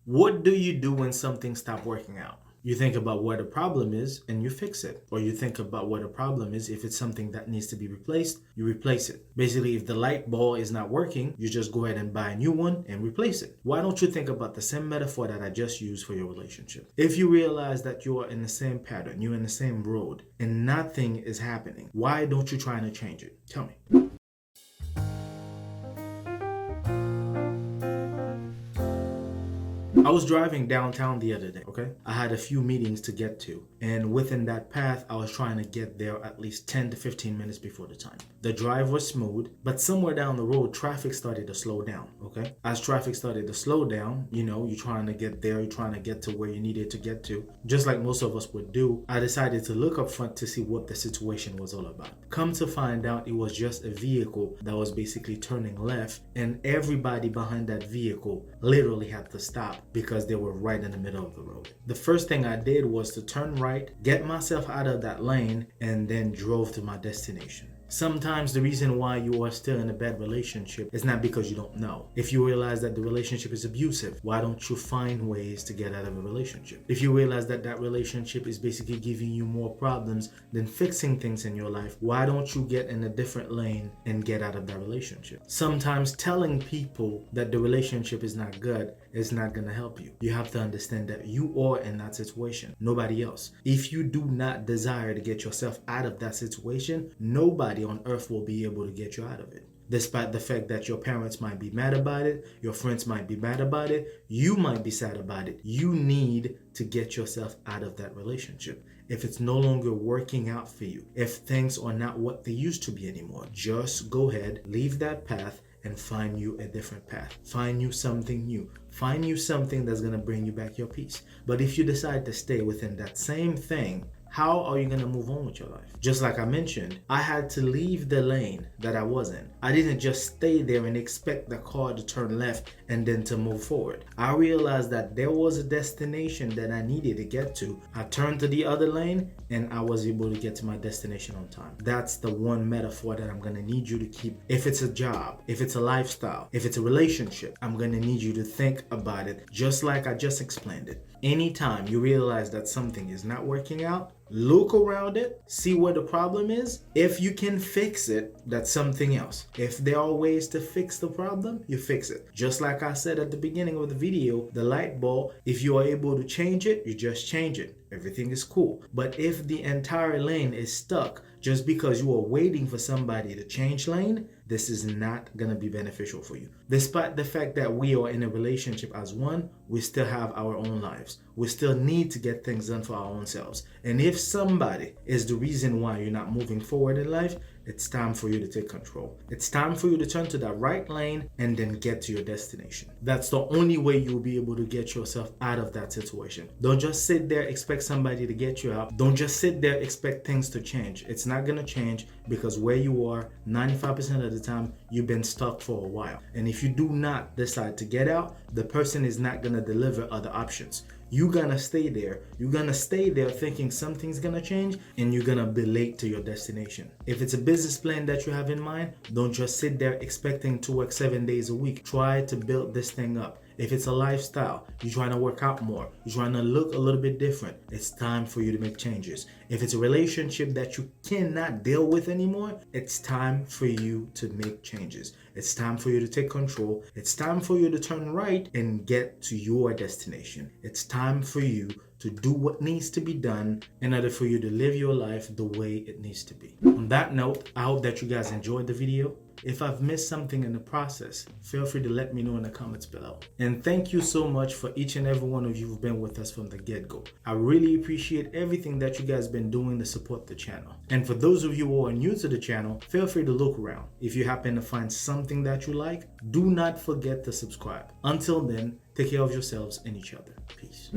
What do you do when something stops working out? You think about what the problem is and you fix it. Or you think about what the problem is. If it's something that needs to be replaced, you replace it. Basically, if the light bulb is not working, you just go ahead and buy a new one and replace it. Why don't you think about the same metaphor that I just used for your relationship? If you realize that you are in the same pattern, you're in the same road, and nothing is happening, why don't you try to change it? Tell me. I was driving downtown the other day, okay? I had a few meetings to get to, and within that path, I was trying to get there at least 10 to 15 minutes before the time. The drive was smooth, but somewhere down the road, traffic started to slow down, okay? As traffic started to slow down, you're trying to get there, you're trying to get to where you needed to get to, just like most of us would do. I decided to look up front to see what the situation was all about. Come to find out, it was just a vehicle that was basically turning left, and everybody behind that vehicle literally had to stop because they were right in the middle of the road. The first thing I did was to turn right, get myself out of that lane, and then drove to my destination. Sometimes the reason why you are still in a bad relationship is not because you don't know. If you realize that the relationship is abusive, why don't you find ways to get out of a relationship? If you realize that that relationship is basically giving you more problems than fixing things in your life, why don't you get in a different lane and get out of that relationship? Sometimes telling people that the relationship is not good is not going to help you. You have to understand that you are in that situation, nobody else. If you do not desire to get yourself out of that situation, nobody on earth will be able to get you out of it. Despite the fact that your parents might be mad about it, your friends might be mad about it, you might be sad about it. You need to get yourself out of that relationship. If it's no longer working out for you, if things are not what they used to be anymore, just go ahead, leave that path, and find you a different path. Find you something new. Find you something that's going to bring you back your peace. But if you decide to stay within that same thing, how are you going to move on with your life? Just like I mentioned, I had to leave the lane that I was in. I didn't just stay there and expect the car to turn left and then to move forward. I realized that there was a destination that I needed to get to. I turned to the other lane and I was able to get to my destination on time. That's the one metaphor that I'm going to need you to keep. If it's a job, if it's a lifestyle, if it's a relationship, I'm going to need you to think about it just like I just explained it. Anytime you realize that something is not working out, look around it, see where the problem is. If you can fix it, that's something else. If there are ways to fix the problem, you fix it. Just like I said at the beginning of the video, the light bulb, if you are able to change it, you just change it. Everything is cool. But if the entire lane is stuck just because you are waiting for somebody to change lane, this is not going to be beneficial for you. Despite the fact that we are in a relationship as one, we still have our own lives. We still need to get things done for our own selves. And if somebody is the reason why you're not moving forward in life, it's time for you to take control. It's time for you to turn to that right lane and then get to your destination. That's the only way you'll be able to get yourself out of that situation. Don't just sit there, expect somebody to get you out. Don't just sit there, expect things to change. It's not going to change because where you are, 95% of the time, you've been stuck for a while. And if you do not decide to get out, the person is not going to deliver other options. You're gonna stay there. You're gonna stay there thinking something's gonna change and you're gonna be late to your destination. If it's a business plan that you have in mind, don't just sit there expecting to work 7 days a week. Try to build this thing up. If it's a lifestyle, you're trying to work out more, you're trying to look a little bit different, it's time for you to make changes. If it's a relationship that you cannot deal with anymore, it's time for you to make changes. It's time for you to take control. It's time for you to turn right and get to your destination. It's time for you to do what needs to be done in order for you to live your life the way it needs to be. On that note, I hope that you guys enjoyed the video. If I've missed something in the process, feel free to let me know in the comments below. And thank you so much for each and every one of you who've been with us from the get-go. I really appreciate everything that you guys been doing to support the channel. And for those of you who are new to the channel, feel free to look around. If you happen to find something that you like, do not forget to subscribe. Until then, take care of yourselves and each other. Peace.